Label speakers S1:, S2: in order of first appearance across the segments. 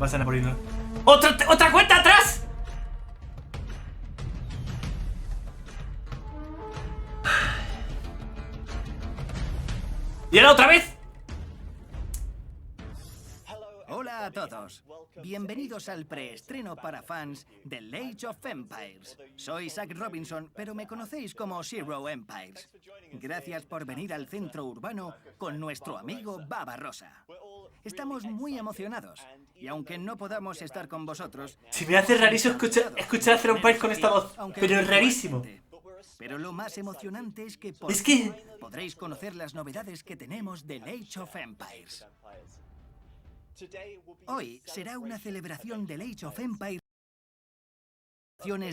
S1: Pasan a por irnos. ¡Otra cuenta atrás! ¿Y ahora otra vez?
S2: Hola a todos. Bienvenidos al preestreno para fans de Age of Empires. Soy Zack Robinson, pero me conocéis como Zero Empires. Gracias por venir al centro urbano con nuestro amigo Baba Rosa. Estamos muy emocionados, y aunque no podamos estar con vosotros...
S1: Si me hace rarísimo escuchar a Zero Empires con esta voz, pero es rarísimo.
S2: Pero lo más emocionante es que podréis conocer las novedades que tenemos de Age of Empires. Hoy será una celebración del Age of Empires,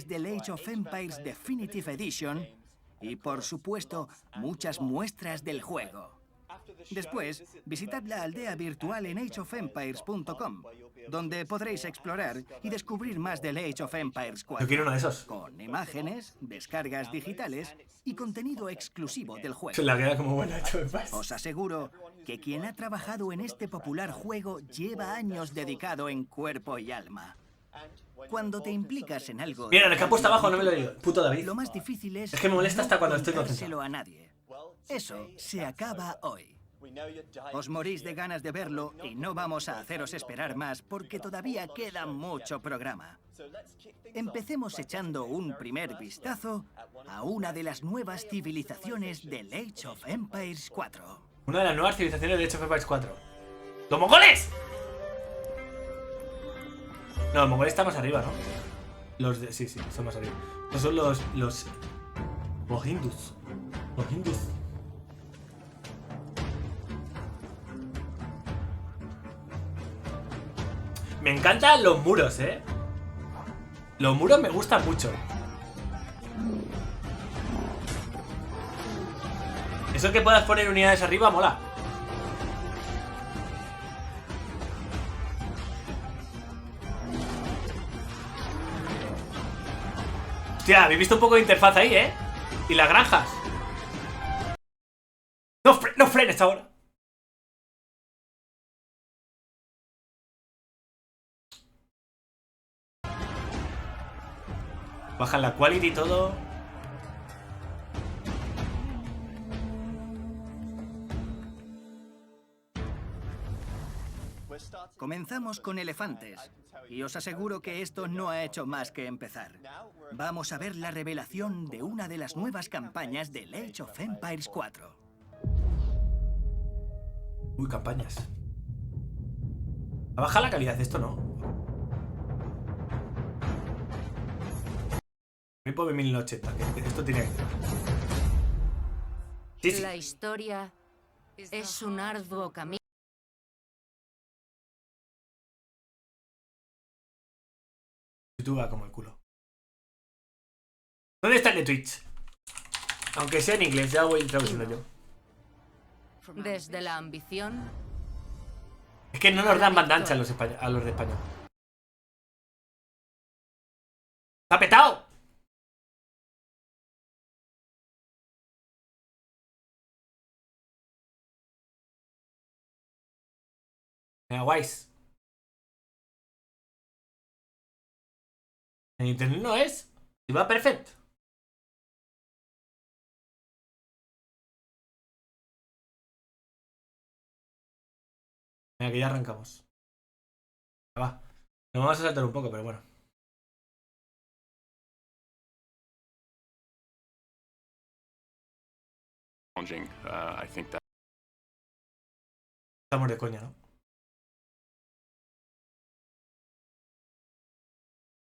S2: del Age of Empires Definitive Edition y, por supuesto, muchas muestras del juego. Después, visitad la aldea virtual en ageofempires.com, donde podréis explorar y descubrir más del Age of Empires 4.
S1: Yo quiero uno de esos.
S2: Con imágenes, descargas digitales y contenido exclusivo del juego.
S1: La queda como buena, Age of Empires.
S2: Os aseguro que quien ha trabajado en este popular juego lleva años dedicado en cuerpo y alma. Cuando te implicas en algo...
S1: Mira, el que ha puesto abajo no me lo digo. Puto David.
S2: Lo más difícil es
S1: que me molesta hasta cuando estoy
S2: contárselo a nadie. Eso se acaba hoy. Os morís de ganas de verlo y no vamos a haceros esperar más porque todavía queda mucho programa. Empecemos echando un primer vistazo a una de las nuevas civilizaciones del Age of Empires 4.
S1: Una de las nuevas civilizaciones de Age of Empires 4. ¡Los mongoles! No, los mongoles están más arriba, ¿no? Los de... Sí, son más arriba. Estos son los hindús. Los hindús. Me encantan los muros, ¿eh? Los muros me gustan mucho. Eso que puedas poner unidades arriba mola. Hostia, habéis visto un poco de interfaz ahí, ¿eh? Y las granjas. No frenes ahora. Bajan la quality y todo.
S2: Comenzamos con elefantes, y os aseguro que esto no ha hecho más que empezar. Vamos a ver la revelación de una de las nuevas campañas de Age of Empires 4.
S1: Uy, campañas. Baja la calidad de esto, ¿no? Me pone 1080, que esto tiene que... Sí.
S3: La historia es un arduo camino.
S1: YouTube va como el culo. ¿Dónde está el de Twitch? Aunque sea en inglés, ya voy traduciendo yo.
S3: Desde la ambición.
S1: Es que no nos dan banda ancha a los de España. ¡Está petado! Mira, guays. En internet no es. Y va perfecto. Venga, que ya arrancamos. Va. Nos vamos a saltar un poco, pero bueno. Estamos de coña, ¿no?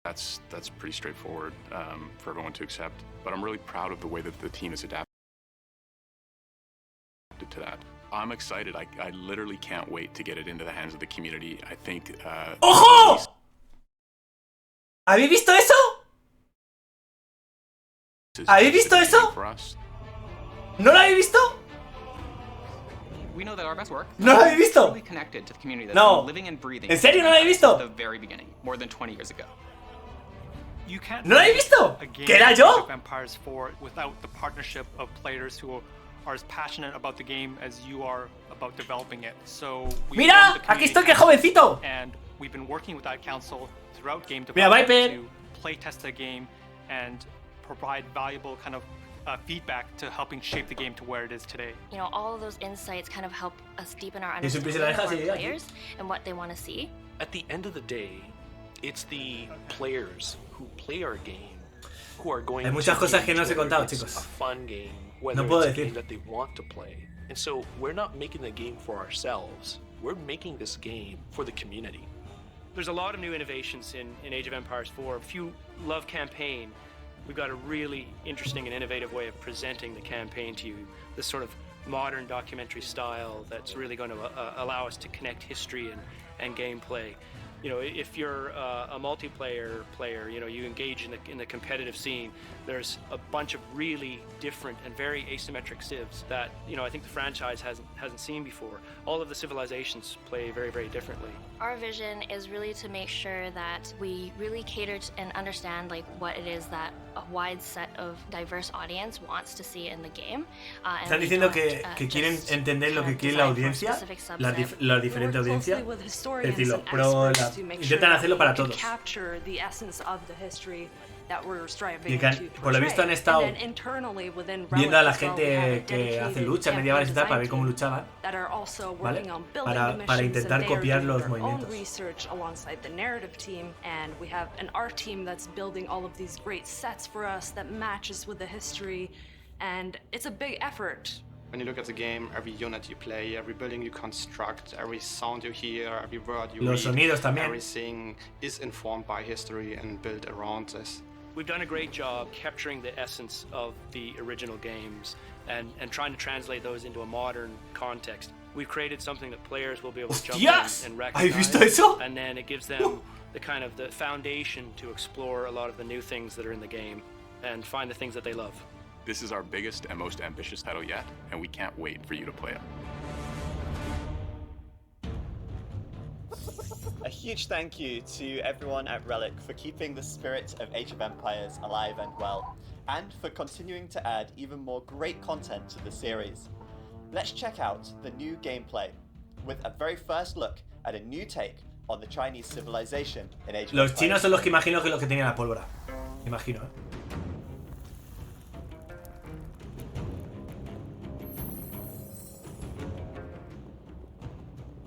S4: That's pretty straightforward for everyone to accept, but I'm really proud of the way that the team has adapted to that. I'm excited. I literally can't wait to get it into the hands of the community. I think
S1: ¡Ojo! ¿Habéis visto eso? ¿Habéis visto eso? ¿No lo habéis visto? ¿No lo habéis visto? No. ¿En serio no lo habéis visto? ¿No lo habéis visto? ¿Que era yo? ¡Mira! ¡Aquí estoy, qué jovencito!
S5: we've been working with that council throughout game
S1: Mira,
S5: development
S1: Viper.
S5: to play test the game and provide valuable kind of feedback to helping shape the game to where it is today.
S6: You know, all of those insights kind of help us deepen our
S1: Y eso
S6: understanding
S1: empieza la
S6: of
S1: deja
S6: our
S1: así, aquí.
S6: players and what they want to see.
S7: At the end of the day, it's the players who play our game who are going
S1: Hay muchas
S7: to
S1: cosas que no os he
S7: enjoy
S1: contado,
S7: it's
S1: chicos.
S7: a fun game, whether
S1: No puedo
S7: it's a
S1: decir.
S7: game that they want to play. And so we're not making the game for ourselves. We're making this game for the community.
S8: There's a lot of new innovations in Age of Empires 4. If you love campaign, we've got a really interesting and innovative way of presenting the campaign to you. This sort of modern documentary style that's really going to allow us to connect history and gameplay. You know, if you're a multiplayer player, you know, you engage in the competitive scene. There's a bunch of really different and very asymmetric civs that, you know, I think the franchise hasn't seen before. All of the civilizations play very, very differently.
S6: Our vision is really to make sure that we really cater to and understand like what it is that a wide set of diverse audience wants to see in the game.
S1: Están diciendo que quieren entender lo que quiere la audiencia, la diferente audiencia. Es decir, los pros, intentan hacerlo para todos. Y que, por lo visto han estado viendo a la gente que hace lucha medievales y tal para ver cómo luchaban, ¿vale? Para intentar copiar los movimientos.
S9: When you look at the game, every unit you play, every building you construct, every sound you hear, every word you
S1: Los
S9: read,
S1: sonidos también.
S9: everything is informed by history and built around this.
S8: We've done a great job capturing the essence of the original games and trying to translate those into a modern context. We've created something that players will be able to jump
S1: ¡Hostias!
S8: in and
S1: ¿Habéis visto
S8: recognize,
S1: eso?
S8: and then it gives them the kind of the foundation to explore a lot of the new things that are in the game and find the things that they love.
S4: This is our biggest and most ambitious title yet, and we can't wait for you to play it.
S10: A huge thank you to everyone at Relic for keeping the spirit of Age of Empires alive and well, and for continuing to add even more great content to the series. Let's check out the new gameplay, with a very first look at a new take on the Chinese civilization in Age of
S1: Los
S10: Empires.
S1: chinos son los que imagino que tenían la pólvora. Imagino,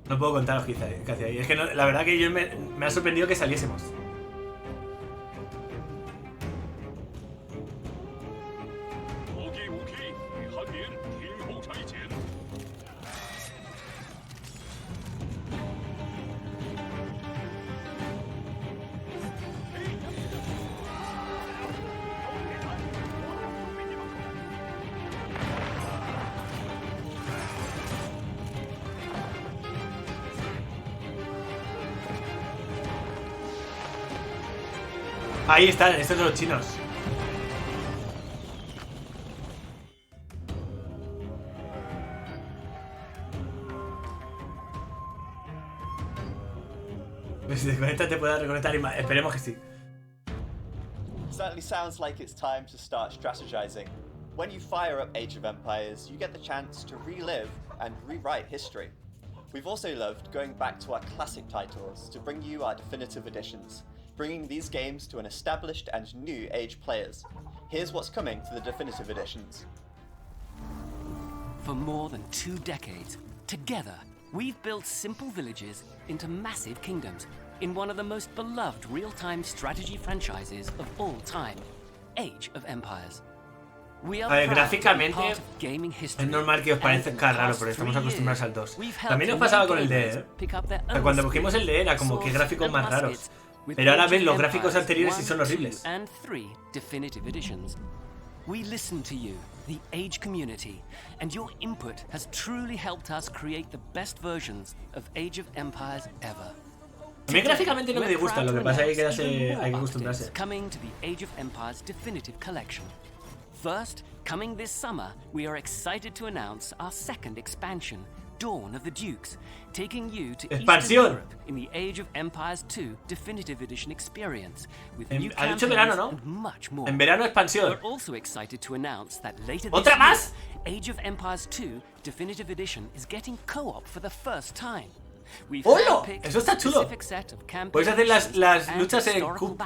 S1: No puedo contaros qué hacía ahí. Es que no, la verdad que me ha sorprendido que saliésemos. Ahí están, estos son los chinos. Pues si desconectas te puedes reconectar y más. Esperemos que sí.
S10: Certainly sounds like it's time to start strategizing. When you fire up Age of Empires, you get the chance to relive and rewrite history. We've also loved going back to our classic titles to bring you our definitive editions, bringing these games to an established and new Age players. Here's what's coming to the definitive editions.
S11: For more than 2 decades, together, we've built simple villages into massive kingdoms in one of the most beloved real-time strategy franchises of all time, Age of Empires.
S1: A ver, gráficamente es normal que os parezca raro, porque estamos acostumbrados al 2. También nos pasaba con el DE, cuando cogimos el DE era como que gráficos más raros. Pero ahora ves los gráficos anteriores y son horribles.
S11: We listen to you, the Age community, and your input has truly helped us create the best versions of Age of Empires ever.
S1: A mí gráficamente no me disgusta, lo que pasa es que hay que acostumbrarse.
S11: Coming to the Age of Empires definitive collection. First, coming this summer, we are excited to announce our second expansion, Dawn of the Dukes, taking you to Eastern Europe in the Age of Empires 2 Definitive Edition experience, with new campaigns and much more.
S1: En verano expansión.
S11: We're also excited to announce that later
S1: ¿Otra
S11: this
S1: más?
S11: year, Age of Empires 2 Definitive Edition is getting co-op for the first time.
S1: ¡Hola! Eso está chulo. Puedes hacer las luchas en Q.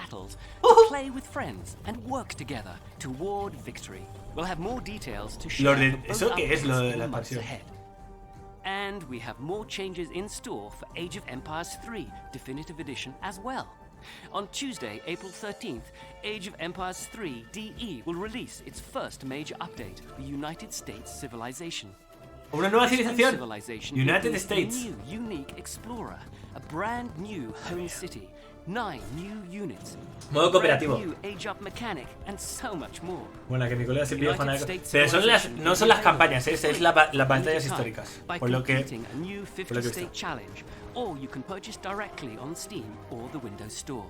S1: ¿Eso qué es lo de la expansión?
S11: And we have more changes in store for Age of Empires 3 Definitive Edition as well. On Tuesday, April 13th, Age of Empires 3 DE will release its first major update, the United States Civilization.
S1: Una nueva civilización. United States.
S11: A new, unique explorer, a brand new home city, 9 new units,
S1: modo cooperativo.
S11: New age-up mechanic, and so much more.
S1: Bueno, que mi colega se pide fanático. Pero son no son las campañas, es las batallas históricas. Por lo que
S11: challenge, or you can purchase directly on Steam or the Windows Store.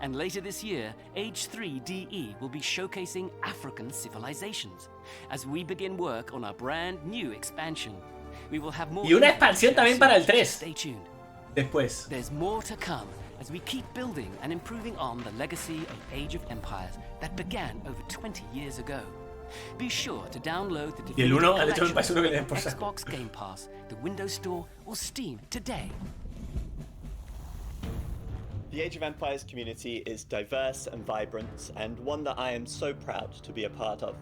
S11: And later this year, Age 3 DE will be showcasing African civilizations as we begin work on our brand new expansion. We will have more.
S1: Y una expansión también para el 3.
S11: Stay tuned.
S1: Después.
S11: There's more to come as we keep building and improving on the legacy of Age of Empires that began over 20 years ago. Be sure to download the Xbox Game Pass, the Windows Store, or Steam today.
S10: The Age of Empires community is diverse and vibrant, and one that I am so proud to be a part of.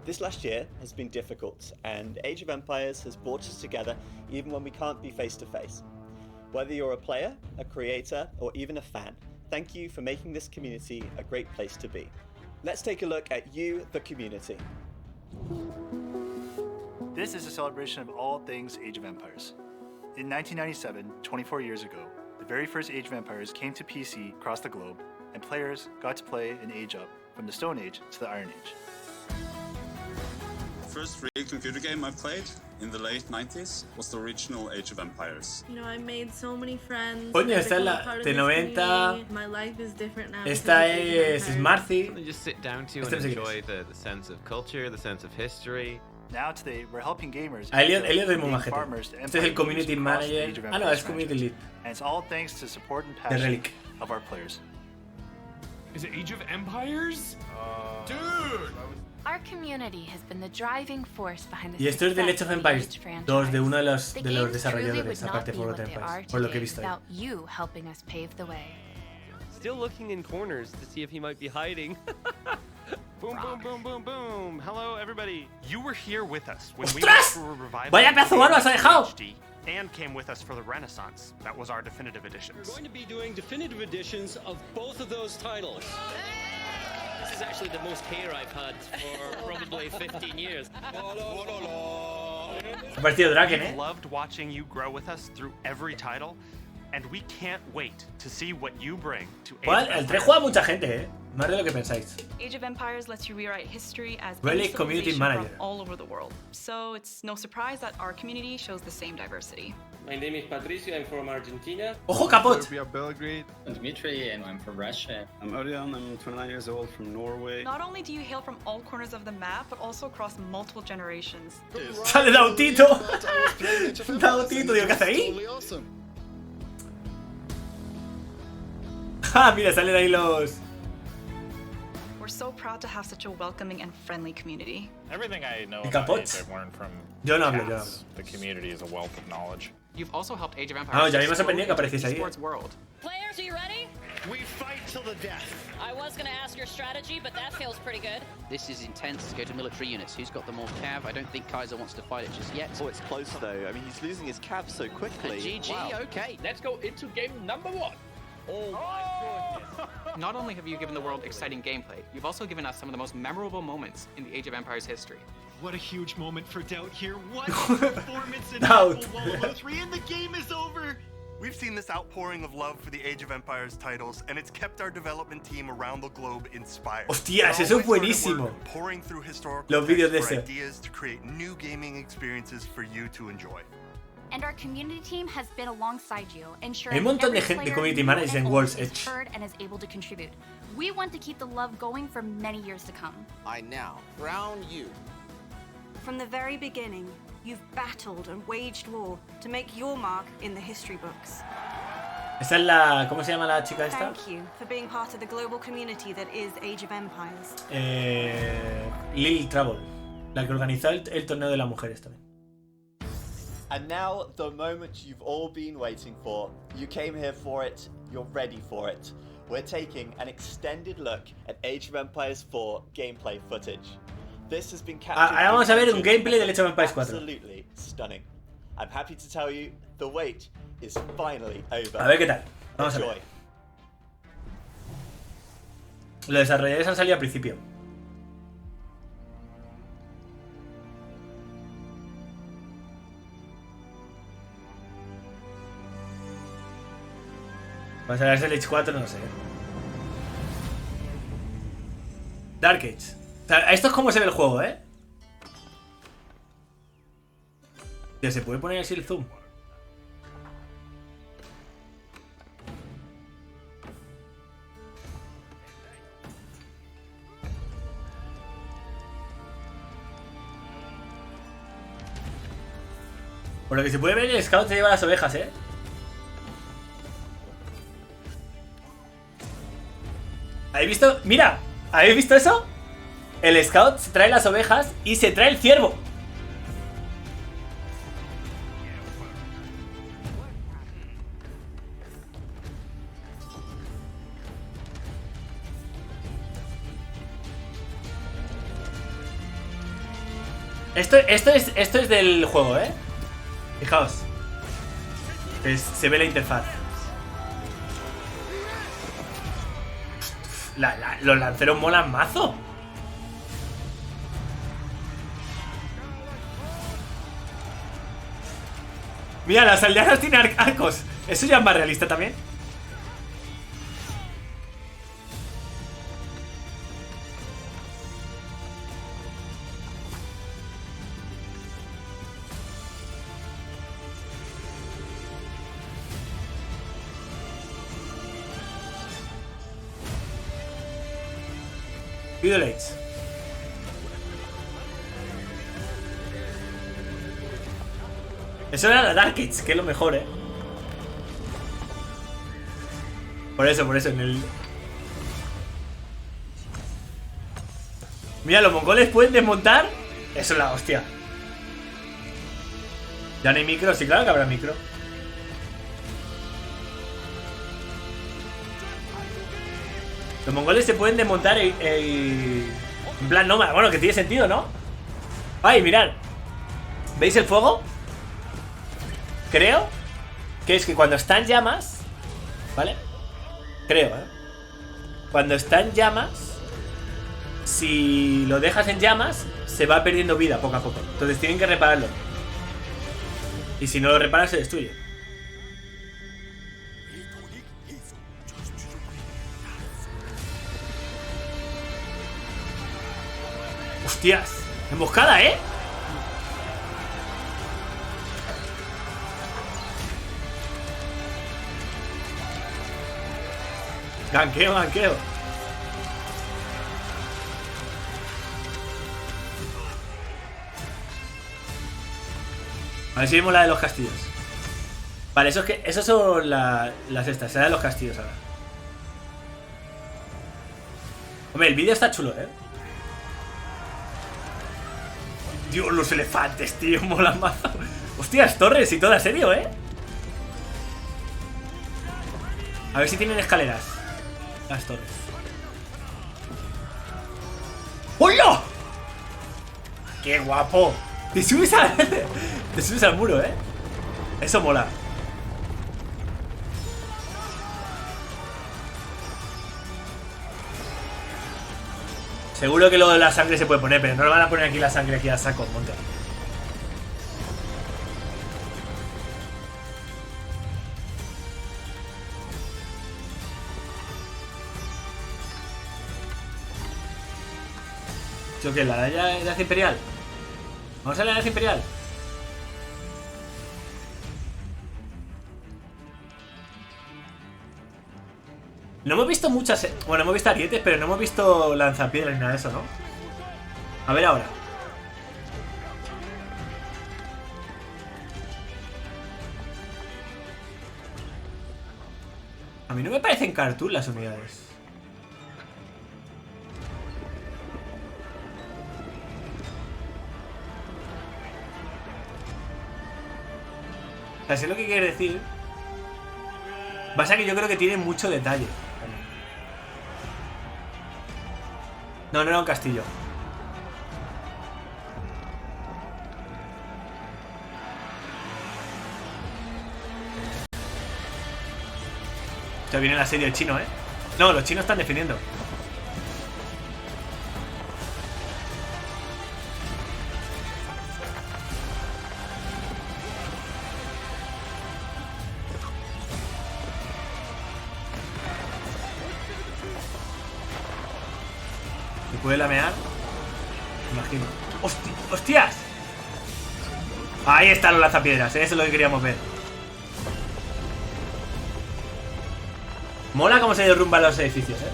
S10: This last year has been difficult, and Age of Empires has brought us together even when we can't be face to face. Whether you're a player, a creator, or even a fan, thank you for making this community a great place to be. Let's take a look at you, the community.
S12: This is a celebration of all things Age of Empires. In 1997, 24 years ago, the very first Age of Empires came to PC across the globe, and players got to play an age up from the Stone Age to the Iron Age.
S13: First real computer game I've played in the late 90s was the original Age of Empires.
S14: You know, I made so many friends.
S1: Coño, esta es la de 90.
S14: My life is different now.
S1: Esta es Marcy.
S15: Just sit down to and enjoy the sense of culture, the sense of history.
S12: Now today, we're helping gamers
S1: Elliot es muy majete. Este es el community manager. Ah, no, es community lead.
S12: And it's all thanks to support and passion of our players.
S16: Is it Age of Empires?
S17: Dude! Our community has been the driving force behind the
S1: Y esto es del Age of Empires 2 de uno de los desarrolladores, aparte de World of Empires, por lo que he visto ahí.
S17: You helping us pave the way.
S15: Still looking in corners to see if he might be hiding. Boom, boom, boom, boom, boom. Hello, everybody.
S5: You were here with us when we
S1: went
S5: through a revival.
S1: Vaya pedazo barba has dejado.
S5: And came with us for the Renaissance. That was our definitive editions.
S18: We're going to be doing definitive editions of both of those titles. This is actually the most hair I've had for probably 15 years.
S5: We've loved watching you grow with us through every title, and we can't wait to see what you bring to Age of
S1: El 3 juega mucha gente, más de lo que pensáis.
S19: Age of Empires lets you rewrite history as
S1: Relic community manager
S19: from all over the world. So it's no surprise that our community shows the same diversity.
S18: My name is Patricio, I'm from Argentina.
S1: Ojo capot.
S20: We are Belgrade.
S21: I'm Dmitry and I'm from Russia.
S20: I'm Orion, I'm 29 years old from Norway.
S19: Not only do you hail from all corners of the map, but also across multiple generations.
S1: Sale Dautito. Dautito, digo, ¿qué hace ahí? Ah, mira, salen ahí los...
S19: We're so proud to have such a welcoming and friendly community.
S22: Everything I know about Age I've learned from cats. The community is a wealth of knowledge.
S23: You've also helped Age of Empires.
S1: Ya me sorprendió que apareciese ahí.
S23: World.
S24: Players, are you ready?
S25: We fight till the death.
S24: I was going to ask your strategy, but that feels pretty good.
S26: This is intense. Let's go to military units. Who's got the more cav? I don't think Kaiser wants to fight it just yet.
S10: Oh, it's close though. I mean, he's losing his cav so quickly.
S26: GG,
S10: wow.
S26: Okay.
S18: Let's go into game number 1.
S23: Oh my goodness. Not only have you given the world exciting gameplay, you've also given us some of the most memorable moments in the Age of Empires history.
S27: What a huge moment for TaToH here. What a performance in TaToH 3, and the game is over!
S28: We've seen this outpouring of love for the Age of Empires titles, and it's kept our development team around the globe inspired.
S1: Hostias, eso es buenísimo.
S28: Pouring through historical
S1: Los vídeos de
S28: for
S1: ese.
S28: ideas to create new gaming experiences for you to enjoy.
S17: And our community team has been alongside you, ensuring
S1: Hay un montón de
S17: every
S1: gente, de
S17: player
S1: community managers en World's
S17: is
S1: Edge.
S17: heard and is able to contribute. We want to keep the love going for many years to come.
S29: I now crown you.
S30: From the very beginning, you've battled and waged war to make your mark in the history books.
S1: Esa es la... ¿Cómo se llama la chica esta?
S30: Thank you for being part of the global community that is Age of Empires.
S1: Lil Trouble, la que organizó el torneo de las mujeres también.
S10: And now, the moment you've all been waiting for. You came here for it, you're ready for it. We're taking an extended look at Age of Empires 4 gameplay footage. This has been captured.
S1: Ahora vamos a ver un gameplay del Age of Empires 4.
S10: Absolutely stunning. I'm happy to tell you, the wait is finally over.
S1: A ver qué tal. Vamos a ver. Los desarrolladores han salido al principio. Va a ser el Age 4, no sé. Dark Age. O sea, esto es como se ve el juego, ¿eh? Ya se puede poner así el zoom. Por lo que se puede ver, el scout se lleva las ovejas, ¿eh? ¿Habéis visto? ¡Mira! ¿Habéis visto eso? El scout se trae las ovejas y se trae el ciervo. Esto es del juego, ¿eh? Fijaos. Se ve la interfaz. Los lanceros molan mazo. Mira, las aldeanas tienen arcos. Eso ya es más realista también. Video lights. Eso era la Dark Age, que es lo mejor, Por eso, en el... Mira, los mongoles pueden desmontar. Eso es la hostia. Ya no hay micro, sí, claro que habrá micro. Los mongoles se pueden desmontar en plan nómada. Bueno, que tiene sentido, ¿no? Ay, mirad. ¿Veis el fuego? Creo que es que cuando está en llamas, ¿vale? Creo, cuando está en llamas, si lo dejas en llamas, se va perdiendo vida poco a poco. Entonces tienen que repararlo. Y si no lo reparas, se destruye. Hostias, emboscada, ¿eh? Ganqueo. A ver si vemos la de los castillos. Vale, esos son las estas, la de los castillos ahora. Hombre, el vídeo está chulo, Dios, los elefantes, tío, molan mazo. Hostias, torres y todo, en serio, A ver si tienen escaleras las torres. ¡Hola! ¡Qué guapo! Te subes al muro, Eso mola. Seguro que lo de la sangre se puede poner, pero no lo van a poner aquí la sangre aquí a saco, monte. ¿Yo qué? ¿La edad imperial? Vamos a la edad imperial. No hemos visto muchas... Bueno, hemos visto arietes, pero no hemos visto lanzapiedras ni nada de eso, ¿no? A ver ahora. A mí no me parecen cartoon las unidades. sea, sé lo que quiere decir. Pasa que yo creo que tiene mucho detalle. No, no era un castillo. Ya viene el asedio chino, ¿eh? No, los chinos están defendiendo. ¿Se puede lamear? Imagino. ¡Hostias! Ahí están los lanzapiedras, ¿eh? Eso es lo que queríamos ver. Mola cómo se derrumban los edificios, ¿eh?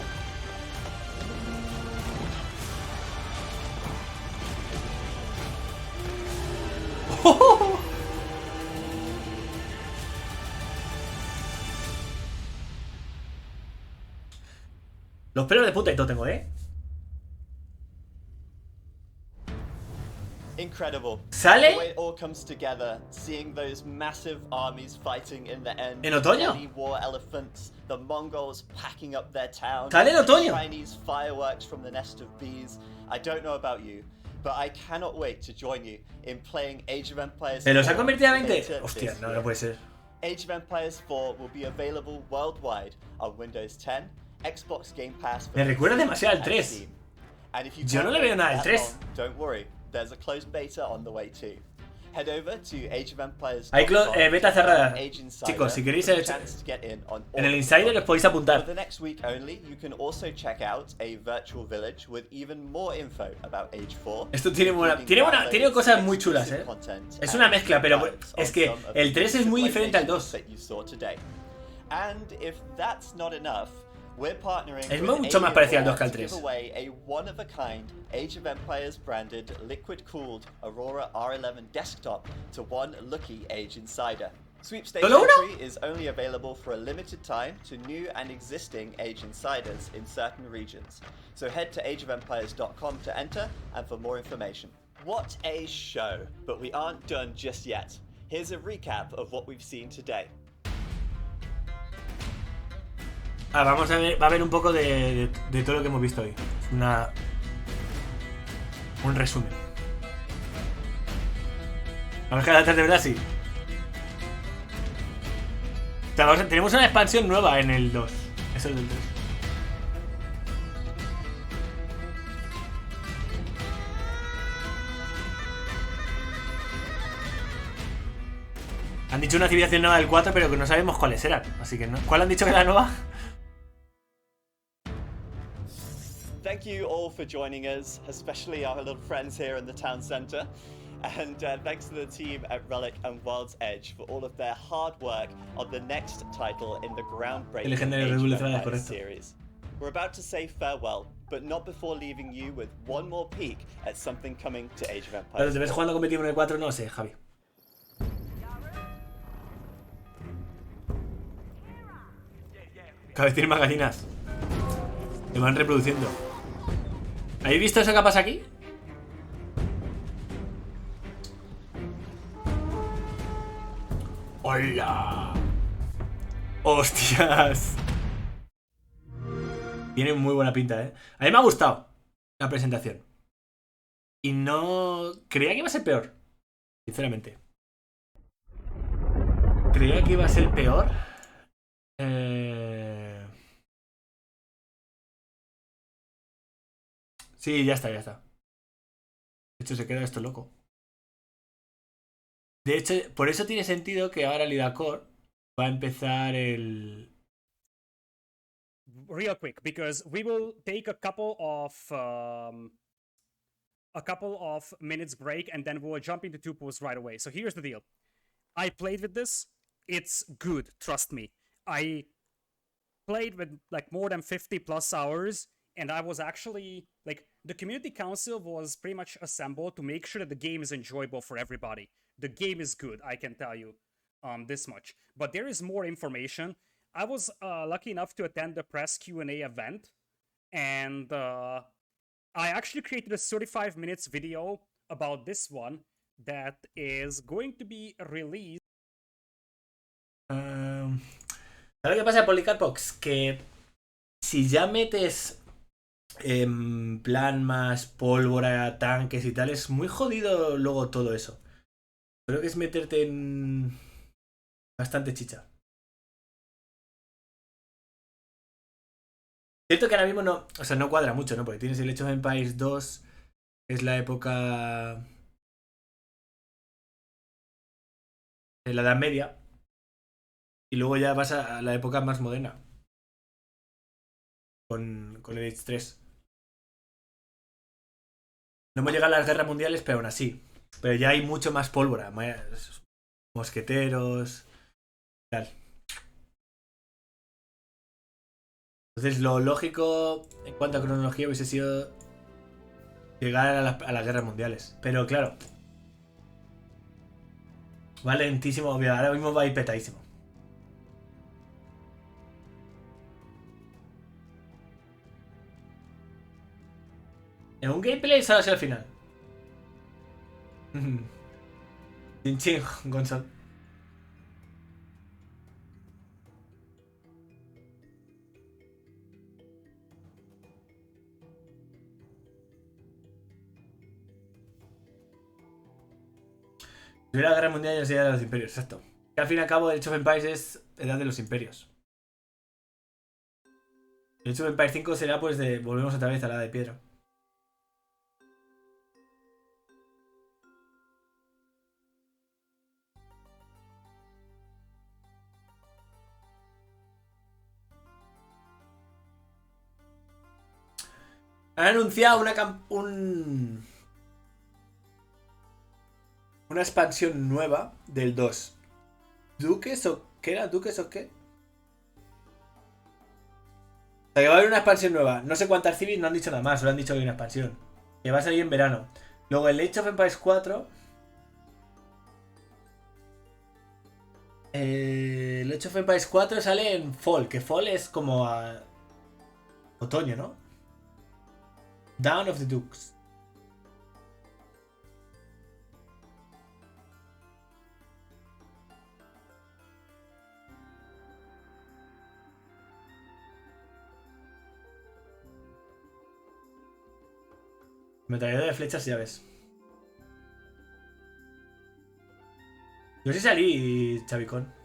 S1: ¡Oh! Los pelos de puta y todo tengo, ¿eh?
S10: Incredible.
S1: ¿Sale?
S10: The way it all comes together, seeing those massive armies fighting in the end.
S1: ¿En otoño?
S10: The war elephants, the Mongols packing up their town.
S1: ¿Sale en otoño?
S10: Chinese fireworks from the nest of bees. I don't know about you, but I cannot wait to join you in playing Age of Empires 4.
S1: ¿Se los ha convertido a 20? Hostia, no, no puede ser.
S10: Age of Empires 4 will be available worldwide on Windows 10, Xbox Game Pass.
S1: Me recuerda demasiado al 3. Yo no le veo nada al 3.
S10: Don't worry. There's a closed beta on the way too. Head over to Age of Empires.
S1: Hay beta cerrada. Chicos, si queréis en el Insider os podéis apuntar.
S10: For the next week only, you can also check out a virtual village with even more info about Age 4.
S1: Esto tiene cosas muy chulas, ¿eh? Es una mezcla, pero es que el 3 es muy diferente al 2.
S10: And if that's not enough, we're partnering
S1: es mucho más parecido al 2 que al 3.
S10: To give away a one-of-a-kind Age of Empires branded liquid-cooled Aurora R11 desktop to one lucky Age Insider. Sweepstakes entry is only available for a limited time to new and existing Age Insiders in certain regions. So head to ageofempires.com to enter and for more information. What a show! But we aren't done just yet. Here's a recap of what we've seen today.
S1: Vamos a ver, va a haber un poco de todo lo que hemos visto hoy. Un resumen. Vamos a quedar de verdad, sí. O sea, tenemos una expansión nueva en el 2. Eso es del 3. Han dicho una civilización nueva del 4, pero que no sabemos cuáles eran. Así que no. ¿Cuál han dicho que era nueva?
S10: Thank you all for joining us, especially our little friends here in the town centre. And thanks to the team at Relic and World's Edge for all of their hard work on the next title in the groundbreaking Age of Empires series. We're about to say farewell, but not before leaving you with one more peek at something coming to Age of Empires.
S1: Pero te ves jugando competitivo en el 4, no sé, Javi. Cada vez tiene más gallinas. Se van reproduciendo. ¿Habéis visto eso que pasa aquí? ¡Hola! ¡Hostias! Tiene muy buena pinta, ¿eh? A mí me ha gustado la presentación. Y no... Creía que iba a ser peor. Sinceramente. Creía que iba a ser peor. Sí, ya está, ya está. De hecho, se queda esto loco. De hecho, por eso tiene sentido que ahora Lidacor va a empezar el...
S2: Real quick, because we will take a couple of minutes break and then we'll jump into two posts right away. So here's the deal. I played with this. It's good, trust me. I played with like more than 50 plus hours, and I was actually like, the community council was pretty much assembled to make sure that the game is enjoyable for everybody. The game is good, I can tell you this much. But there is more information. I was lucky enough to attend the press Q&A event, and I actually created a 35 minutes video about this one that is going to be released
S1: ¿Sabes lo que pasa, Policarpox? Que si ya metes en plan más pólvora, tanques y tal, es muy jodido luego todo eso. Creo que es meterte en bastante chicha. Cierto que ahora mismo no, o sea, no cuadra mucho, ¿no? Porque tienes el Age of Empires 2, es la época de la Edad Media, y luego ya vas a la época más moderna con el Age 3. No hemos llegado a las guerras mundiales, pero aún así. Pero ya hay mucho más pólvora, más mosqueteros, tal. Entonces lo lógico en cuanto a cronología hubiese sido llegar a las guerras mundiales. Pero claro, va lentísimo, obvio, ahora mismo va a ir petadísimo. En un gameplay solo hacia el final. Chin chin, Gonzalo. Si hubiera la guerra mundial ya sería de los imperios, exacto. Que al fin y al cabo el Age of Empires es edad de los imperios. El Age of Empires 5 será pues de volvemos otra vez a la edad de piedra. Han anunciado una expansión nueva del 2. ¿Duques o qué era? ¿Duques o qué? O sea, que va a haber una expansión nueva. No sé cuántas civis, no han dicho nada más, solo han dicho que hay una expansión. Que va a salir en verano. Luego el Age of Empires 4. El Age of Empires 4 sale en Fall, que Fall es como a otoño, ¿no? Dawn of the Dukes. Metralladora de flechas, ya ves. Yo sí salí, Chavicón.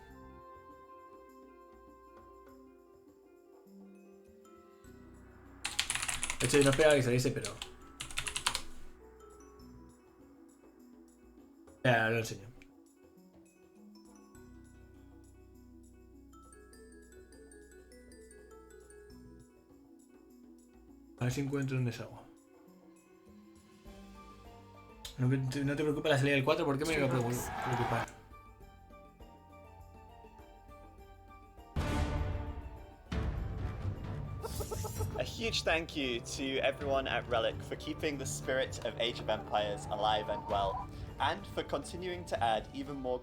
S1: De hecho, yo no esperaba que saliese, pero... Ya, lo enseño. A ver si encuentro dónde salgo. No te preocupes la salida del 4, ¿por qué me iba a preocupar?
S10: A huge thank you to everyone at Relic for keeping the spirit of Age of Empires alive and well, and for continuing to add even more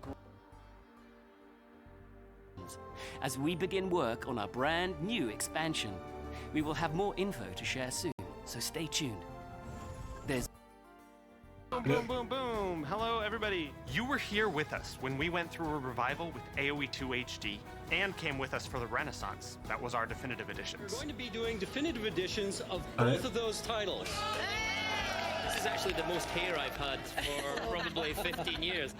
S3: as we begin work on our brand new expansion. We will have more info to share soon, so stay tuned. There's
S5: Boom, boom, boom, boom. Hello, everybody. You were here with us when we went through a revival with AoE 2 HD and came with us for the Renaissance. That was our definitive editions.
S18: We're going to be doing definitive editions of both of those titles. This is actually the most hair I've had for probably 15 years.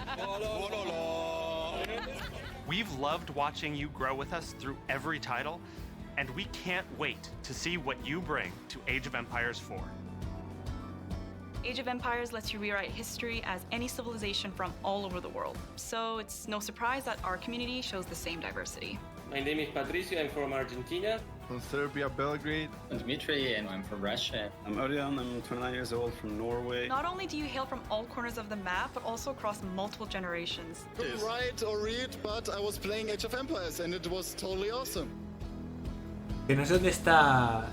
S5: We've loved watching you grow with us through every title, and we can't wait to see what you bring to Age of Empires 4.
S19: Age of Empires lets you rewrite history as any civilization from all over the world. So it's no surprise that our community shows the same diversity.
S18: My name is Patricio, I'm from Argentina.
S20: From Serbia, Belgrade.
S21: I'm Dmitry, and I'm from Russia.
S20: I'm Orion, I'm 29 years old from Norway.
S19: Not only do you hail from all corners of the map, but also across multiple generations.
S4: Couldn't write or read, but I was playing Age of Empires and it was totally awesome.
S1: Que no sé dónde está...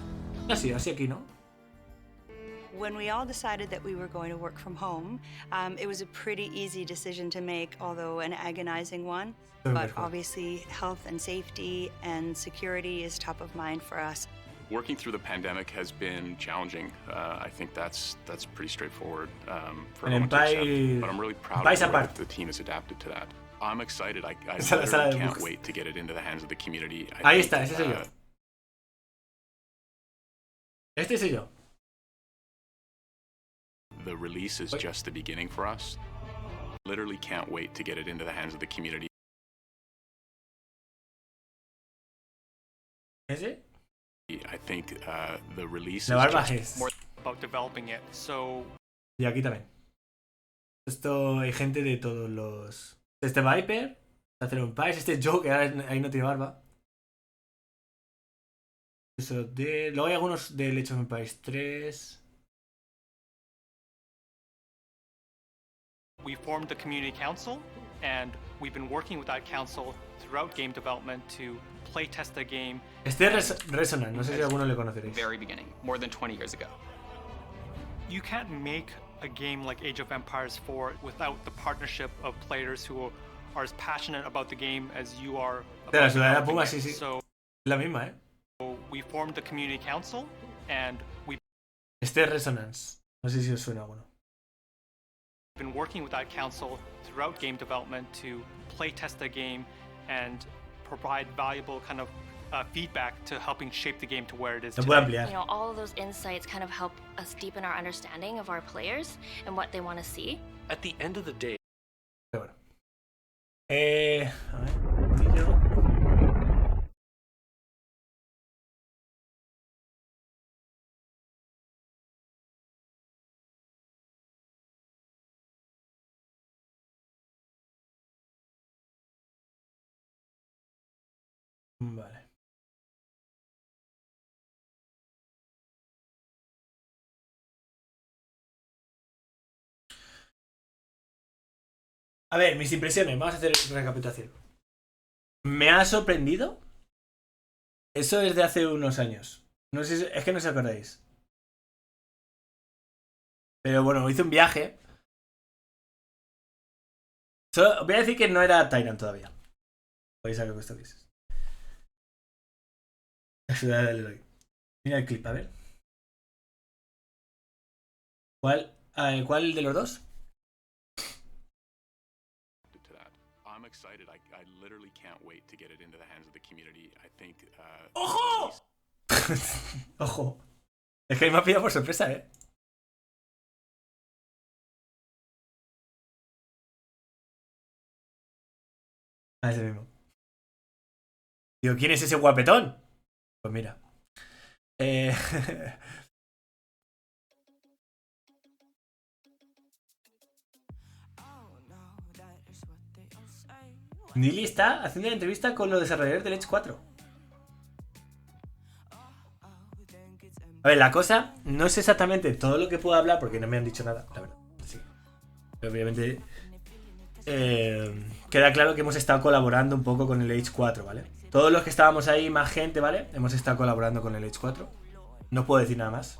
S1: Así aquí, ¿no?
S30: When we all decided that we were going to work from home, it was a pretty easy decision to make, although an agonizing one. But obviously, health and safety and security is top of mind for us.
S6: Working through the pandemic has been challenging. I think that's pretty straightforward for everyone to accept. But I'm really proud of the way that the team has adapted to that. I'm excited. I
S1: Esa es la sala de
S6: literally can't
S1: bugs.
S6: wait to get it into the hands of the community.
S1: Ahí está, ese soy yo. Este soy yo.
S6: The release is just the beginning for us. Literally can't wait to get it into the hands of the community.
S1: ¿Ese?
S6: I think the release
S1: La
S6: is
S1: barba
S6: just
S1: es.
S5: More about developing it. So
S1: Y aquí también. Esto hay gente de todos los... Este Viper, hacer un Empires, este Joe, que ahí no tiene barba. Eso de... Luego hay algunos del Age of Empires 3.
S5: we formed the community council, and we've been working with that council throughout game development to play test the game.
S1: Este es Resonant, no sé si alguno le conoceréis.
S23: Very beginning, more than 20 years ago.
S5: You can't make a game like Age of Empires 4 without the partnership of players who are as passionate about the game as you are.
S1: De la
S5: about
S1: ciudadela
S5: developing
S1: Puma,
S5: it.
S1: sí, sí.
S5: So
S1: La misma,
S5: we formed the community council, and we've
S1: Este es Resonance. No sé si os suena alguno.
S5: been working with that council throughout game development to play test the game and provide valuable kind of feedback to helping shape the game to where it is
S1: Se puede
S5: today.
S1: ampliar.
S7: You know, all of those insights kind of help us deepen our understanding of our players and what they want to see.
S8: At the end of the day.
S1: Pero bueno. A ver. Vídeo. Vale. A ver, mis impresiones. Vamos a hacer recapitulación. Me ha sorprendido. Eso es de hace unos años. No sé, es que no os acordáis. Pero bueno, hice un viaje. Solo, voy a decir que no era Tyrant todavía. Podéis saber lo que esto dices. Mira el clip, a ver. ¿Cuál de los dos?
S6: I'm excited. I literally can't wait to get it into the hands of the community. I think
S1: ¡Ojo! Ojo. Es que me ha pillado por sorpresa, ¿eh? Ah, ese mismo. Digo, ¿quién es ese guapetón? Pues mira. Nili está haciendo una entrevista con los desarrolladores del Edge 4. A ver, la cosa no es exactamente todo lo que puedo hablar porque no me han dicho nada, la verdad. Sí. Pero obviamente queda claro que hemos estado colaborando un poco con el Edge 4, ¿vale? Todos los que estábamos ahí, más gente, ¿vale? Hemos estado colaborando con el Edge 4. No puedo decir nada más.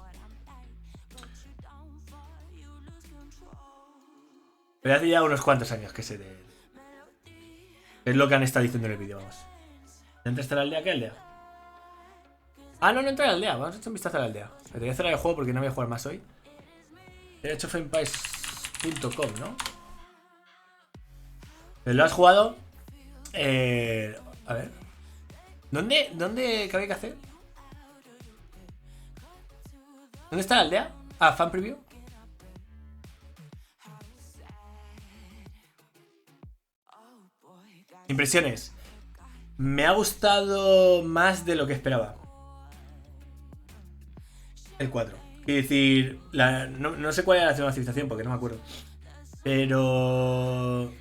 S1: Pero hace ya unos cuantos años que sé de... Es lo que han estado diciendo en el vídeo, vamos. ¿Dónde está la aldea? ¿Qué aldea? Ah, no entra la aldea. Vamos a echar un vistazo a la aldea. Pero voy a cerrar el juego porque no voy a jugar más hoy. He hecho Empires.com, ¿no? ¿Pero lo has jugado? A ver. ¿Dónde? ¿Qué había que hacer? ¿Dónde está la aldea? Ah, fan preview. Impresiones. Me ha gustado más de lo que esperaba. El 4. Quiero decir, no sé cuál era la segunda civilización porque no me acuerdo. Pero...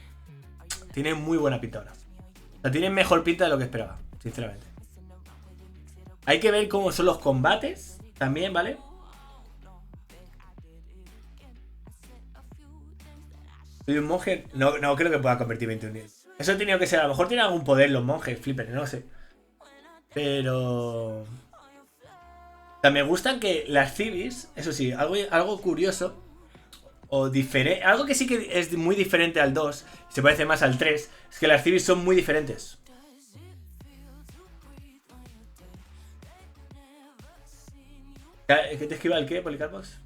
S1: tiene muy buena pinta ahora. O sea, tiene mejor pinta de lo que esperaba, sinceramente. Hay que ver cómo son los combates también, ¿vale? Soy un monje. No creo que pueda convertir 21 días. Eso ha tenido que ser. A lo mejor tiene algún poder los monjes, flipper, no sé. Pero... O sea, me gustan que las civis, eso sí, algo curioso o diferente. Algo que sí que es muy diferente al 2, se parece más al 3, es que las civis son muy diferentes. ¿Qué te esquiva el qué, Policarpos?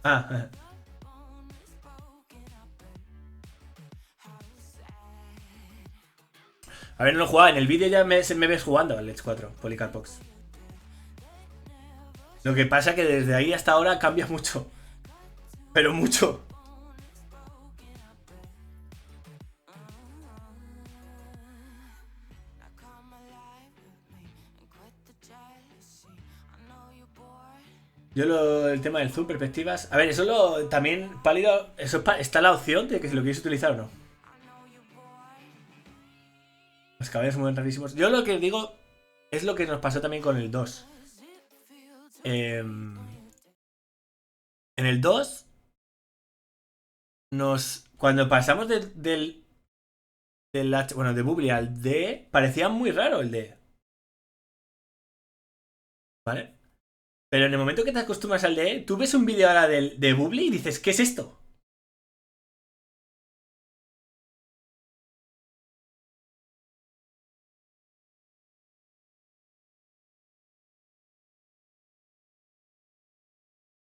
S1: Ah, A ver, no lo jugaba. En el vídeo ya me ves jugando al Let's 4, Policarpox. Lo que pasa es que desde ahí hasta ahora cambia mucho. Pero mucho. Yo el tema del zoom, perspectivas. A ver, eso también pálido. Eso está la opción de que si lo quieres utilizar o no. Los caballos muy rarísimos. Yo lo que digo es lo que nos pasó también con el 2. En el 2 cuando pasamos del H, bueno, de Bubbly al D, parecía muy raro el D. ¿Vale? Pero en el momento que te acostumbras al D, tú ves un vídeo ahora de Bubbly y dices, ¿qué es esto?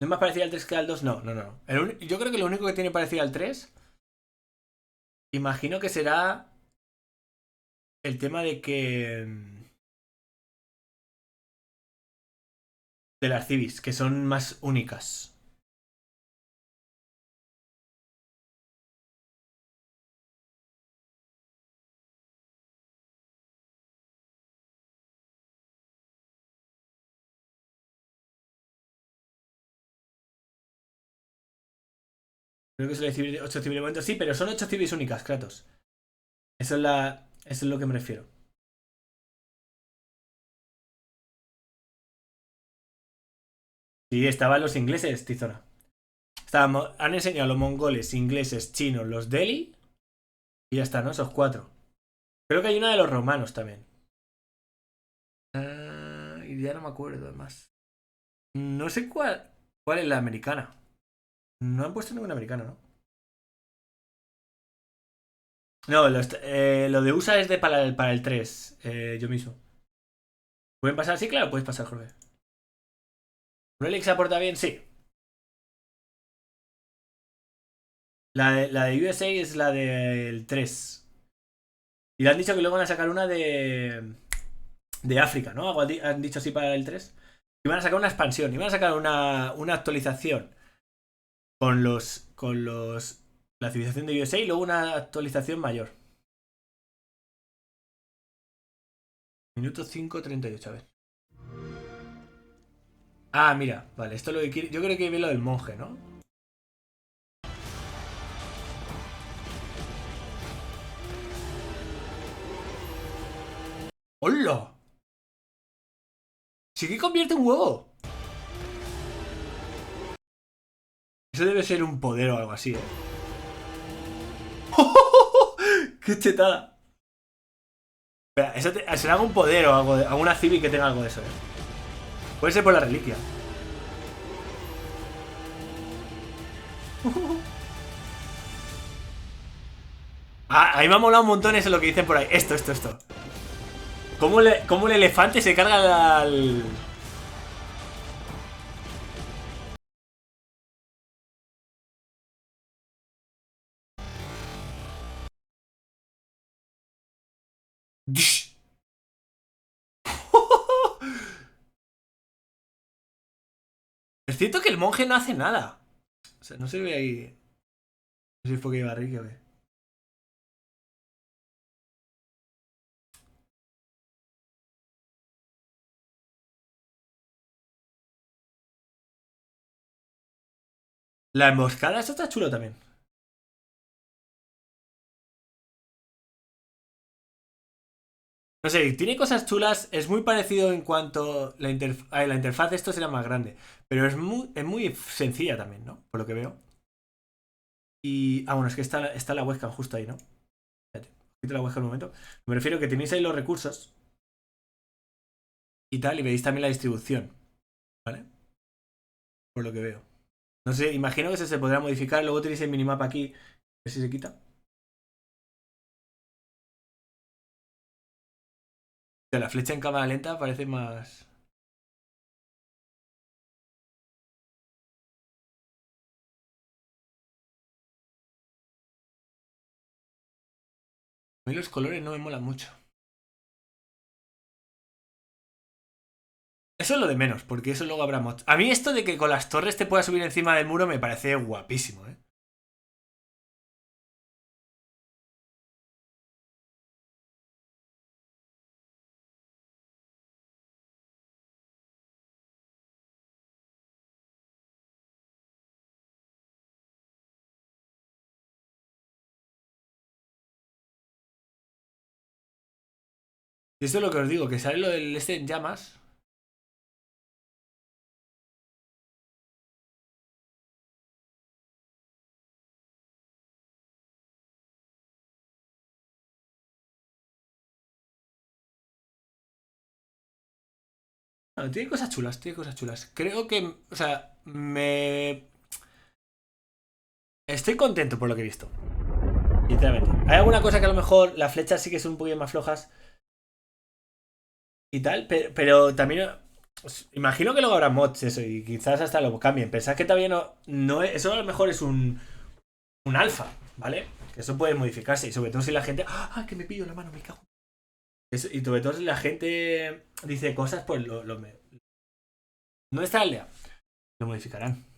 S1: ¿No es más parecido al 3 que al 2? No. Yo creo que lo único que tiene parecido al 3, imagino que será el tema de que... de las civis, que son más únicas. Creo que son 8 civis de momento. Sí, pero son 8 civis únicas, Kratos. Eso es lo que me refiero. Sí, estaban los ingleses, Tizona. Han enseñado los mongoles, ingleses, chinos, los Delhi. Y ya está, ¿no? Esos 4. Creo que hay una de los romanos también. Y ya no me acuerdo, además. No sé cuál es la americana. No han puesto ninguna americana, ¿no? No, lo de USA es para el 3. Yo mismo. ¿Pueden pasar? Sí, claro, puedes pasar, Jorge. ¿Relic se aporta bien? Sí. La de USA es la del 3. Y le han dicho que luego van a sacar una de África, ¿no? Han dicho así para el 3. Y van a sacar una expansión. Y van a sacar una actualización con la civilización de USA y luego una actualización mayor. Minuto 5:38, a ver. Ah, mira, vale, esto es lo que quiere. Yo creo que ve lo del monje, ¿no? ¡Hola! ¡Sí que convierte un huevo! Eso debe ser un poder o algo así, ¿eh? ¡Qué chetada! Espera, eso será algún poder o algo, alguna civi que tenga algo de eso, ¿eh? Puede ser por la reliquia. A mí me ha molado un montón eso lo que dicen por ahí. Esto. ¿Cómo el elefante se carga al... Es cierto que el monje no hace nada. O sea, no se ve ahí... No sé si es porque iba Ricky o qué. La emboscada, eso está chulo también. No sé, tiene cosas chulas, es muy parecido en cuanto la interfaz de esto será más grande, pero es muy sencilla también, ¿no? Por lo que veo. Y... bueno, es que está la webcam justo ahí, ¿no? Espérate, quito la webcam un momento. Me refiero que tenéis ahí los recursos y tal, y veis también la distribución, ¿vale? Por lo que veo. No sé, imagino que se podrá modificar, luego tenéis el minimapa aquí, a ver si se quita. La flecha en cámara lenta parece más... A mí los colores no me molan mucho. Eso es lo de menos, porque eso luego habrá mods. A mí esto de que con las torres te puedas subir encima del muro me parece guapísimo, ¿eh? Y esto es lo que os digo, que sale lo del este en llamas. Bueno, tiene cosas chulas, tiene cosas chulas. Creo que, o sea, estoy contento por lo que he visto. Sinceramente. Hay alguna cosa que a lo mejor las flechas sí que son un poquito más flojas. Y tal, pero también... imagino que luego habrá mods eso y quizás hasta lo cambien. Pensad que todavía no es, eso a lo mejor es un alfa, ¿vale? Que eso puede modificarse y sobre todo si la gente... ¡Ah, que me pillo la mano, me cago! Eso, y sobre todo si la gente dice cosas, pues no está al día. Lo modificarán.